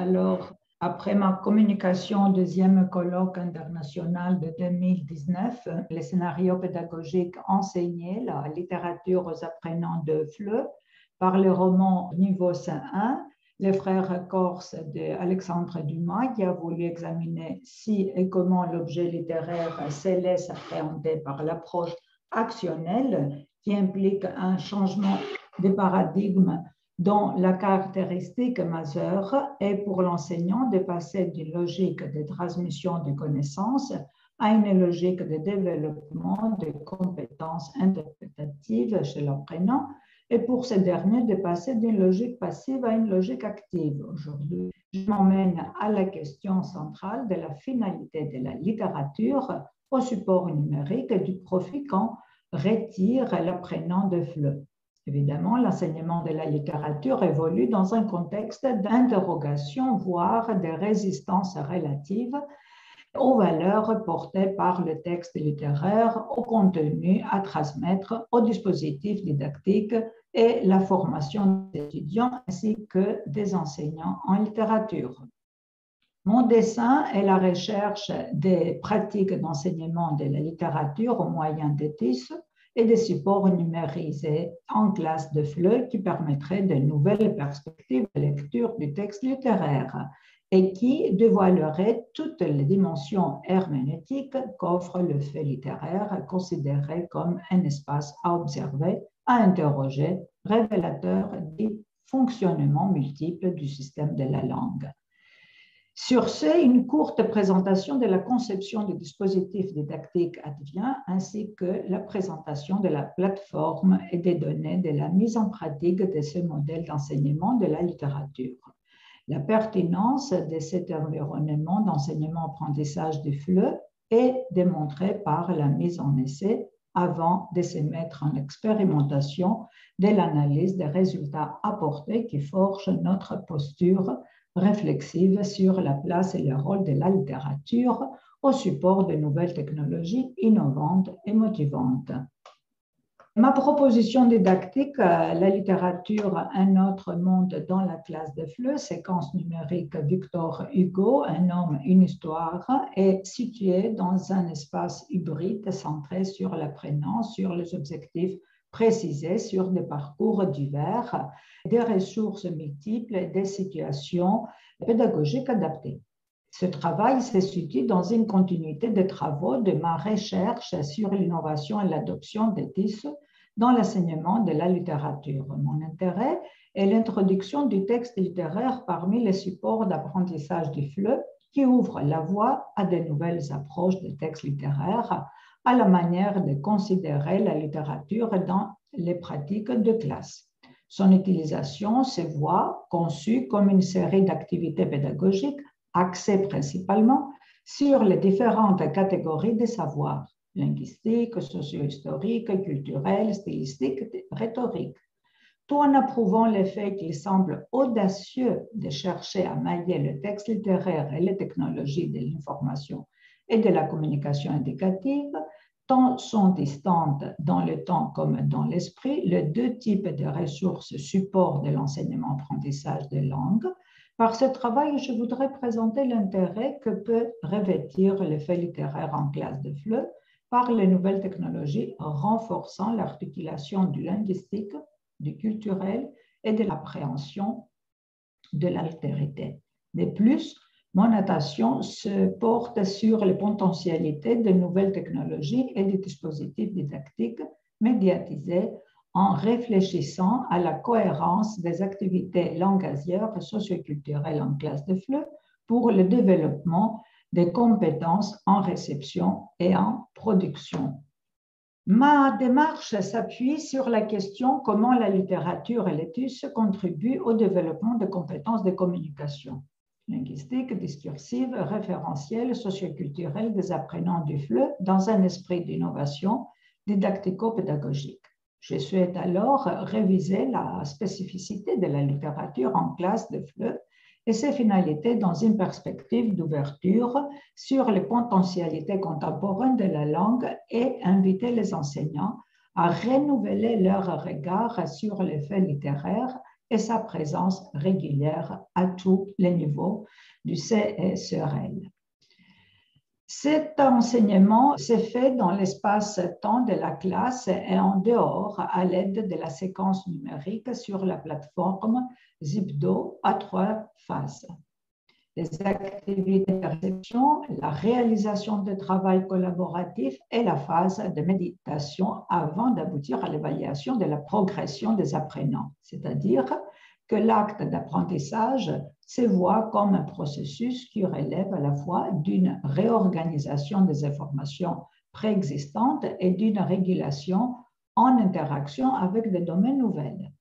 Alors, après ma communication au deuxième colloque international de 2019, les scénarios pédagogiques enseignés, la littérature aux apprenants de FLE, par le roman Niveau C1, les frères corses d'Alexandre Dumas, qui a voulu examiner si et comment l'objet littéraire se laisse appréhender par l'approche actionnelle, qui implique un changement de paradigme dont la caractéristique majeure est pour l'enseignant de passer d'une logique de transmission de connaissances à une logique de développement de compétences interprétatives chez l'apprenant, et pour ce dernier de passer d'une logique passive à une logique active. Aujourd'hui, je m'emmène à la question centrale de la finalité de la littérature au support numérique et du profit qu'en retire l'apprenant de FLE. Évidemment, l'enseignement de la littérature évolue dans un contexte d'interrogation, voire de résistance relative aux valeurs portées par le texte littéraire, au contenu à transmettre, au dispositif didactique et la formation des étudiants ainsi que des enseignants en littérature. Mon dessin est la recherche des pratiques d'enseignement de la littérature au moyen des TIS et des supports numérisés en classe de FLE qui permettraient de nouvelles perspectives de lecture du texte littéraire et qui dévoileraient toutes les dimensions herméneutiques qu'offre le fait littéraire, considéré comme un espace à observer, à interroger, révélateur des fonctionnements multiples du système de la langue. Sur ce, une courte présentation de la conception du dispositif didactique advient, ainsi que la présentation de la plateforme et des données de la mise en pratique de ce modèle d'enseignement de la littérature. La pertinence de cet environnement d'enseignement-apprentissage du FLE est démontrée par la mise en essai avant de se mettre en expérimentation de l'analyse des résultats apportés qui forgent notre posture réflexive sur la place et le rôle de la littérature au support de nouvelles technologies innovantes et motivantes. Ma proposition didactique, la littérature, un autre monde dans la classe de FLE, séquence numérique Victor Hugo, un homme, une histoire, est située dans un espace hybride centré sur l'apprenant, sur les objectifs précisés, sur des parcours divers, des ressources multiples et des situations pédagogiques adaptées. Ce travail se situe dans une continuité de travaux de ma recherche sur l'innovation et l'adoption des TIS dans l'enseignement de la littérature. Mon intérêt est l'introduction du texte littéraire parmi les supports d'apprentissage du FLE qui ouvrent la voie à de nouvelles approches des textes littéraires, à la manière de considérer la littérature dans les pratiques de classe. Son utilisation se voit conçue comme une série d'activités pédagogiques axées principalement sur les différentes catégories de savoirs, linguistique, socio-historique, culturel, stylistique, rhétorique, tout en approuvant le fait qu'il semble audacieux de chercher à mêler le texte littéraire et les technologies de l'information et de la communication indicative, tant sont distantes dans le temps comme dans l'esprit les deux types de ressources support de l'enseignement-apprentissage des langues. Par ce travail, je voudrais présenter l'intérêt que peut revêtir le fait littéraire en classe de FLE par les nouvelles technologies renforçant l'articulation du linguistique, du culturel et de l'appréhension de l'altérité. De plus, mon attention se porte sur les potentialités de nouvelles technologies et des dispositifs didactiques médiatisés en réfléchissant à la cohérence des activités langagières et socioculturelles en classe de FLE pour le développement des compétences en réception et en production. Ma démarche s'appuie sur la question comment la littérature et l'étude contribuent au développement de compétences de communication linguistique, discursive, référentielle, socioculturelle des apprenants du FLE dans un esprit d'innovation didactico-pédagogique. Je souhaite alors réviser la spécificité de la littérature en classe de FLE et ses finalités dans une perspective d'ouverture sur les potentialités contemporaines de la langue et inviter les enseignants à renouveler leur regard sur les faits littéraires et sa présence régulière à tous les niveaux du CSRL. Cet enseignement s'est fait dans l'espace-temps de la classe et en dehors à l'aide de la séquence numérique sur la plateforme Zipdo à 3 phases. Les activités de réception, la réalisation de travail collaboratif et la phase de méditation avant d'aboutir à l'évaluation de la progression des apprenants, c'est-à-dire que l'acte d'apprentissage se voit comme un processus qui relève à la fois d'une réorganisation des informations préexistantes et d'une régulation en interaction avec des domaines nouvelles.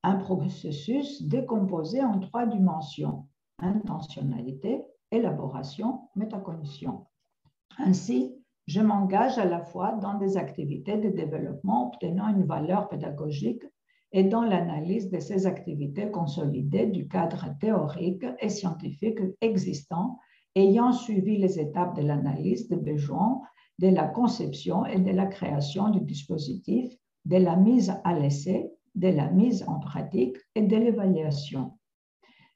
Un processus décomposé en 3 dimensions: intentionnalité, élaboration, métacognition. Ainsi, je m'engage à la fois dans des activités de développement obtenant une valeur pédagogique et dans l'analyse de ces activités consolidées du cadre théorique et scientifique existant, ayant suivi les étapes de l'analyse des besoins, de la conception et de la création du dispositif, de la mise à l'essai, de la mise en pratique et de l'évaluation.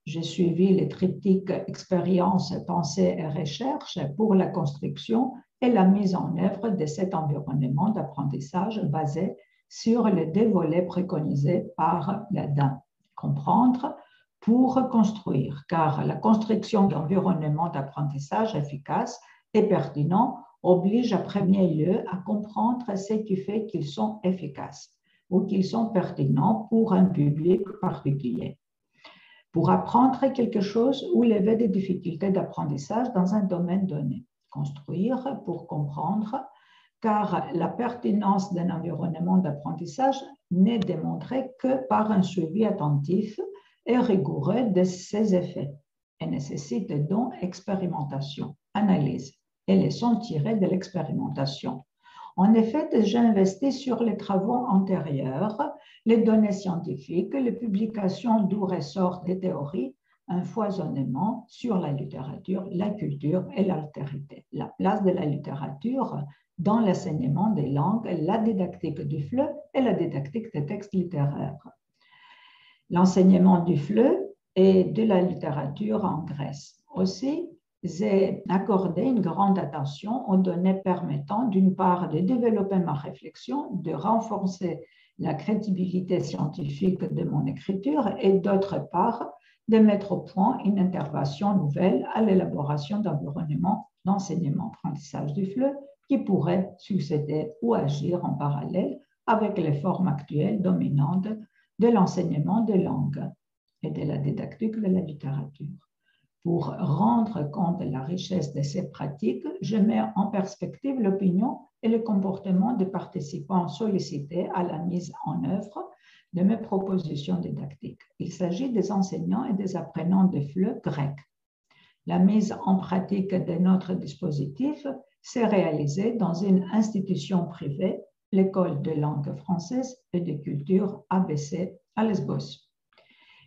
J'ai suivi les triptyques expérience, pensée et recherche pour la construction et la mise en œuvre de cet environnement d'apprentissage basé sur les 2 volets préconisés par l'ADA. Comprendre pour construire, car la construction d'environnements d'apprentissage efficaces et pertinents oblige à premier lieu à comprendre ce qui fait qu'ils sont efficaces ou qu'ils sont pertinents pour un public particulier. Pour apprendre quelque chose ou lever des difficultés d'apprentissage dans un domaine donné. Construire pour comprendre, car la pertinence d'un environnement d'apprentissage n'est démontrée que par un suivi attentif et rigoureux de ses effets et nécessite donc expérimentation, analyse et leçons tirées de l'expérimentation. En effet, j'ai investi sur les travaux antérieurs, les données scientifiques, les publications d'où ressortent des théories, un foisonnement sur la littérature, la culture et l'altérité. La place de la littérature dans l'enseignement des langues, la didactique du FLE et la didactique des textes littéraires. L'enseignement du FLE et de la littérature en Grèce. Aussi, j'ai accordé une grande attention aux données permettant d'une part de développer ma réflexion, de renforcer la crédibilité scientifique de mon écriture et d'autre part de mettre au point une intervention nouvelle à l'élaboration d'environnements d'enseignement-apprentissage du FLE qui pourraient succéder ou agir en parallèle avec les formes actuelles dominantes de l'enseignement des langues et de la didactique de la littérature. Pour rendre compte de la richesse de ces pratiques, je mets en perspective l'opinion et le comportement des participants sollicités à la mise en œuvre de mes propositions didactiques. Il s'agit des enseignants et des apprenants de FLE grec. La mise en pratique de notre dispositif s'est réalisée dans une institution privée, l'École de langue française et de culture ABC à Lesbos.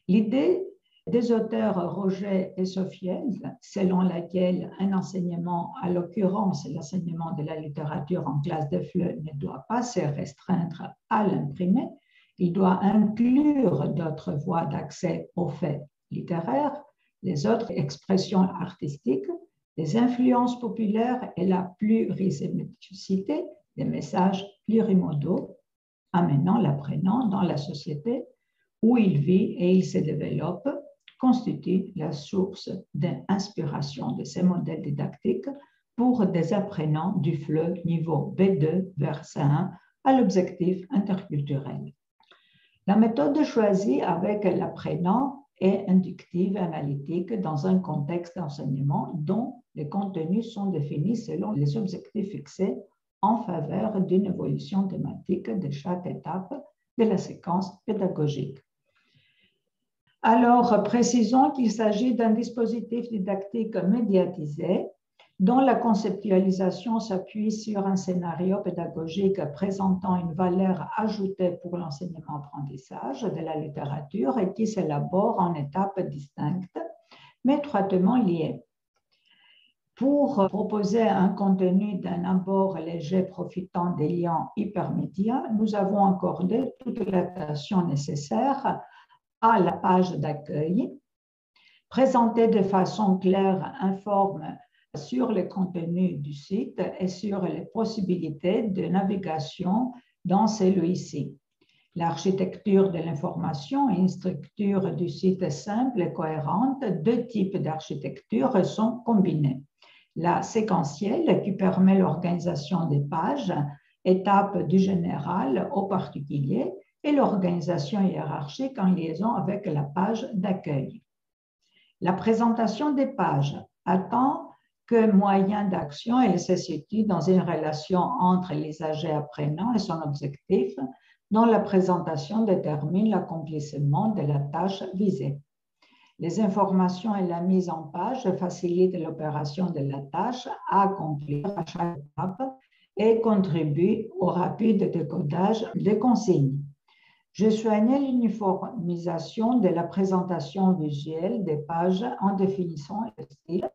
L'idée des auteurs Roger et Sofield, selon laquelle un enseignement, à l'occurrence l'enseignement de la littérature en classe de FLE, ne doit pas se restreindre à l'imprimé, il doit inclure d'autres voies d'accès aux faits littéraires, les autres expressions artistiques, les influences populaires et la plurisémioticité des messages plurimodaux, amenant l'apprenant dans la société où il vit et il se développe, constitue la source d'inspiration de ces modèles didactiques pour des apprenants du FLE niveau B2 vers C1 à l'objectif interculturel. La méthode choisie avec l'apprenant est inductive et analytique dans un contexte d'enseignement dont les contenus sont définis selon les objectifs fixés en faveur d'une évolution thématique de chaque étape de la séquence pédagogique. Alors, précisons qu'il s'agit d'un dispositif didactique médiatisé dont la conceptualisation s'appuie sur un scénario pédagogique présentant une valeur ajoutée pour l'enseignement-apprentissage de la littérature et qui s'élabore en étapes distinctes, mais étroitement liées. Pour proposer un contenu d'un abord léger profitant des liens hypermédias, nous avons accordé toute l'attention nécessaire à la page d'accueil, présenter de façon claire, informe sur le contenu du site et sur les possibilités de navigation dans celui-ci. L'architecture de l'information et une structure du site simple et cohérente, deux types d'architecture sont combinés. La séquentielle qui permet l'organisation des pages, étape du général au particulier, et l'organisation hiérarchique en liaison avec la page d'accueil. La présentation des pages attend que moyen d'action, elle se situe dans une relation entre l'usager apprenant et son objectif, dont la présentation détermine l'accomplissement de la tâche visée. Les informations et la mise en page facilitent l'opération de la tâche à accomplir à chaque étape et contribuent au rapide décodage des consignes. Je soignais l'uniformisation de la présentation visuelle des pages en définissant le style,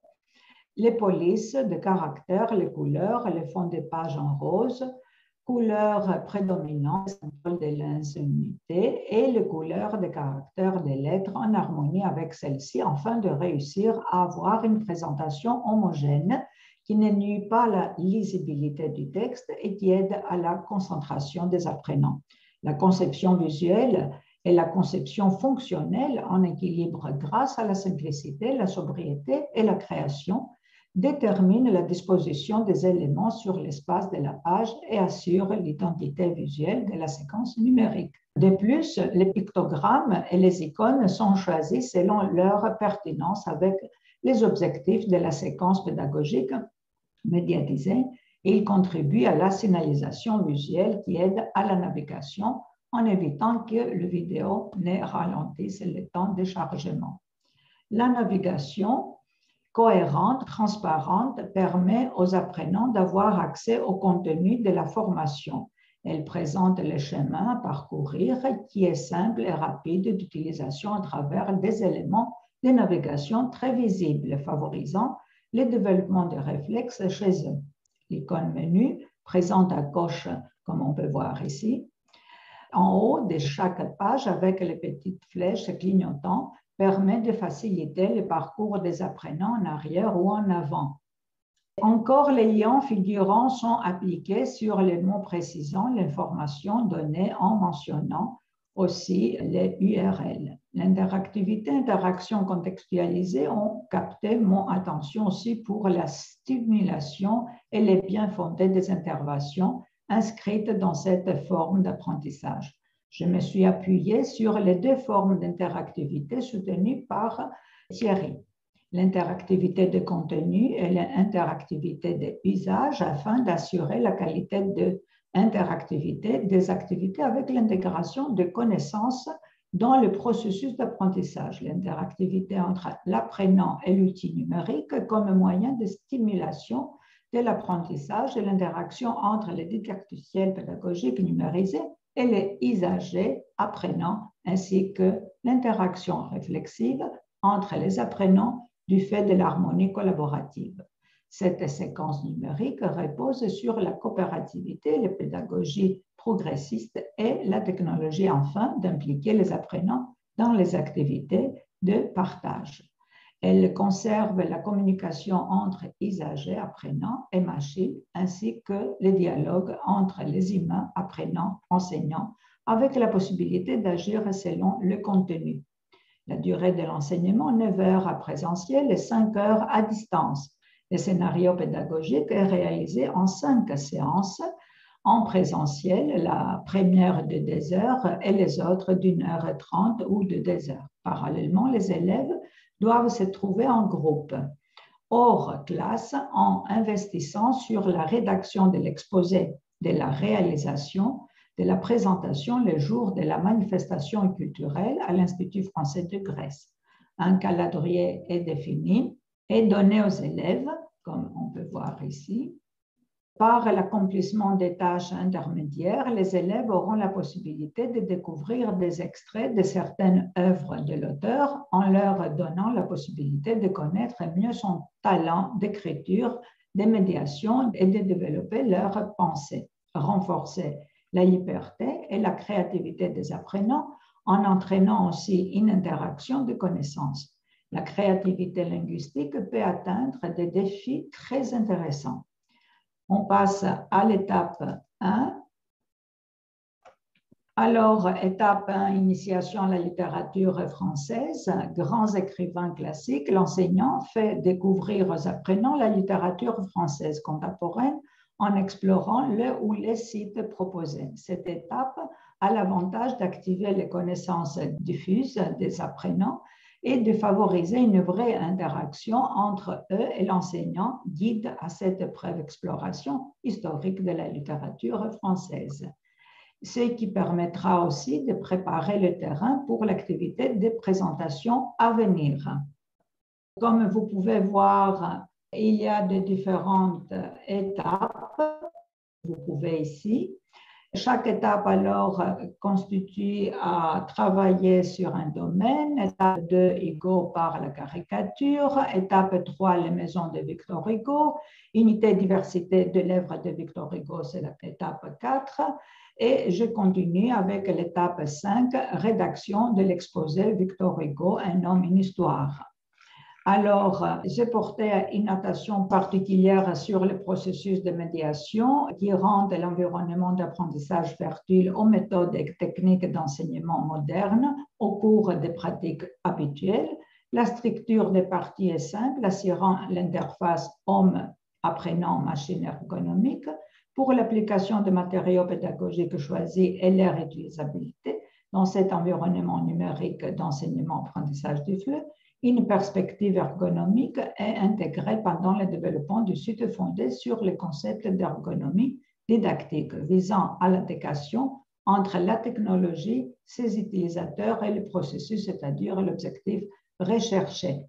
les polices de caractères, les couleurs, les fonds des pages en rose, couleurs prédominantes, symbole de l'insignité, et les couleurs de caractères des lettres en harmonie avec celles-ci, afin de réussir à avoir une présentation homogène qui ne nuit pas à la lisibilité du texte et qui aide à la concentration des apprenants. La conception visuelle et la conception fonctionnelle en équilibre grâce à la simplicité, la sobriété et la création déterminent la disposition des éléments sur l'espace de la page et assurent l'identité visuelle de la séquence numérique. De plus, les pictogrammes et les icônes sont choisis selon leur pertinence avec les objectifs de la séquence pédagogique médiatisée. Il contribue à la signalisation visuelle qui aide à la navigation en évitant que le vidéo ne ralentisse le temps de chargement. La navigation cohérente, transparente, permet aux apprenants d'avoir accès au contenu de la formation. Elle présente le chemin à parcourir qui est simple et rapide d'utilisation à travers des éléments de navigation très visibles, favorisant le développement des réflexes chez eux. L'icône menu présente à gauche, comme on peut voir ici, en haut de chaque page avec les petites flèches clignotantes, permet de faciliter le parcours des apprenants en arrière ou en avant. Encore, les liens figurants sont appliqués sur les mots précisant l'information donnée en mentionnant aussi les URL. L'interactivité, interaction contextualisée ont capté mon attention aussi pour la stimulation et les biens fondés des interventions inscrites dans cette forme d'apprentissage. Je me suis appuyée sur les deux formes d'interactivité soutenues par Thierry, l'interactivité de contenu et l'interactivité d'usage afin d'assurer la qualité de interactivité des activités avec l'intégration de connaissances dans le processus d'apprentissage, l'interactivité entre l'apprenant et l'outil numérique comme moyen de stimulation de l'apprentissage et l'interaction entre les didacticiels pédagogiques numérisés et les usagers apprenants, ainsi que l'interaction réflexive entre les apprenants du fait de l'harmonie collaborative. Cette séquence numérique repose sur la coopérativité, la pédagogie progressiste et la technologie afin d'impliquer les apprenants dans les activités de partage. Elle conserve la communication entre usagers, apprenants et machines, ainsi que les dialogues entre les humains, apprenants, enseignants, avec la possibilité d'agir selon le contenu. La durée de l'enseignement, 9 heures à présentiel et 5 heures à distance. Le scénario pédagogique est réalisé en 5 séances en présentiel, la première de 2 heures et les autres d'1h30 ou de 2 heures. Parallèlement, les élèves doivent se trouver en groupe, hors classe, en investissant sur la rédaction de l'exposé, de la réalisation, de la présentation le jour de la manifestation culturelle à l'Institut français de Grèce. Un calendrier est défini et donné aux élèves, comme on peut voir ici. Par l'accomplissement des tâches intermédiaires, les élèves auront la possibilité de découvrir des extraits de certaines œuvres de l'auteur en leur donnant la possibilité de connaître mieux son talent d'écriture, de médiation et de développer leur pensée, renforcer la liberté et la créativité des apprenants en entraînant aussi une interaction de connaissances. La créativité linguistique peut atteindre des défis très intéressants. On passe à l'étape 1. Alors, étape 1, initiation à la littérature française, grands écrivains classiques. L'enseignant fait découvrir aux apprenants la littérature française contemporaine en explorant le ou les sites proposés. Cette étape a l'avantage d'activer les connaissances diffuses des apprenants et de favoriser une vraie interaction entre eux et l'enseignant, guide à cette brève exploration historique de la littérature française. Ce qui permettra aussi de préparer le terrain pour l'activité de présentation à venir. Comme vous pouvez voir, il y a de différentes étapes. Vous pouvez ici. Chaque étape, alors, constitue à travailler sur un domaine. Étape 2, Hugo par la caricature. Étape 3, les maisons de Victor Hugo. Unité diversité de l'œuvre de Victor Hugo, c'est l'étape 4. Et je continue avec l'étape 5, rédaction de l'exposé Victor Hugo, un homme, une histoire. Alors, j'ai porté une attention particulière sur le processus de médiation qui rend l'environnement d'apprentissage fertile aux méthodes et techniques d'enseignement modernes au cours des pratiques habituelles. La structure des parties est simple, assurant l'interface homme-apprenant-machine ergonomique. Pour l'application de matériaux pédagogiques choisis et leur utilisabilité dans cet environnement numérique d'enseignement-apprentissage du FLE, une perspective ergonomique est intégrée pendant le développement du site fondé sur le concept d'ergonomie didactique visant à l'adéquation entre la technologie, ses utilisateurs et le processus, c'est-à-dire l'objectif recherché.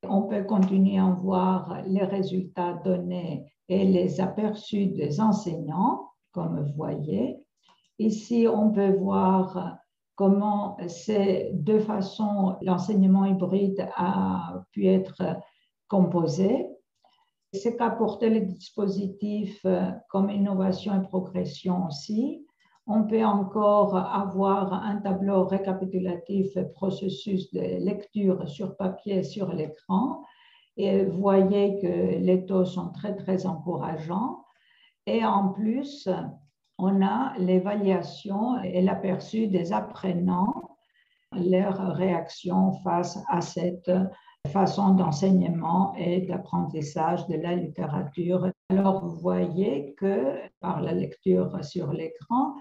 On peut continuer à voir les résultats donnés et les aperçus des enseignants, comme vous voyez. Ici, on peut voir comment ces deux façons, l'enseignement hybride a pu être composé. Ce qu'a apporté le dispositif comme innovation et progression aussi. On peut encore avoir un tableau récapitulatif processus de lecture sur papier sur l'écran. Et vous voyez que les taux sont très, très encourageants. Et en plus, on a l'évaluation et l'aperçu des apprenants, leur réaction face à cette façon d'enseignement et d'apprentissage de la littérature. Alors, vous voyez que par la lecture sur l'écran,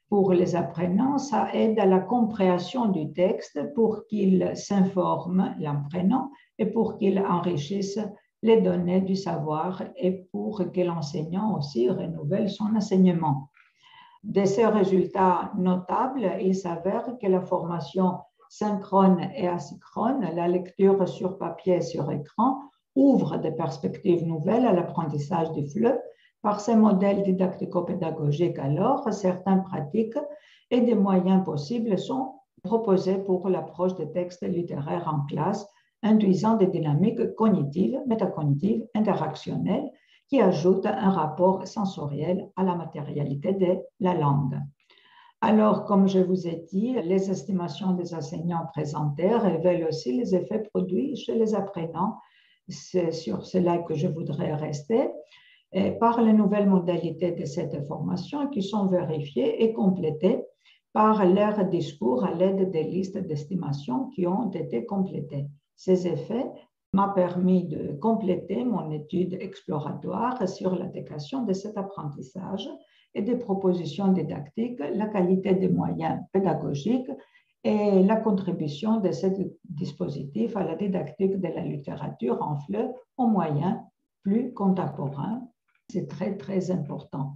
pour les apprenants, ça aide à la compréhension du texte pour qu'ils s'informent, l'apprenant, et pour qu'ils enrichissent les données du savoir et pour que l'enseignant aussi renouvelle son enseignement. De ces résultats notables, il s'avère que la formation synchrone et asynchrone, la lecture sur papier et sur écran, ouvre des perspectives nouvelles à l'apprentissage du FLE. Par ces modèles didactico-pédagogiques, alors, certaines pratiques et des moyens possibles sont proposés pour l'approche des textes littéraires en classe, induisant des dynamiques cognitives, métacognitives, interactionnelles, qui ajoutent un rapport sensoriel à la matérialité de la langue. Alors, comme je vous ai dit, les estimations des enseignants présentées révèlent aussi les effets produits chez les apprenants. C'est sur cela que je voudrais rester. Et par les nouvelles modalités de cette formation qui sont vérifiées et complétées par leur discours à l'aide des listes d'estimation qui ont été complétées. Ces effets m'ont permis de compléter mon étude exploratoire sur l'adéquation de cet apprentissage et des propositions didactiques, la qualité des moyens pédagogiques et la contribution de ce dispositif à la didactique de la littérature en FLE aux moyens plus contemporains. C'est très, très important.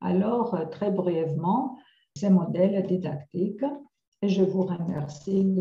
Alors, très brièvement, ces modèles didactiques, et je vous remercie.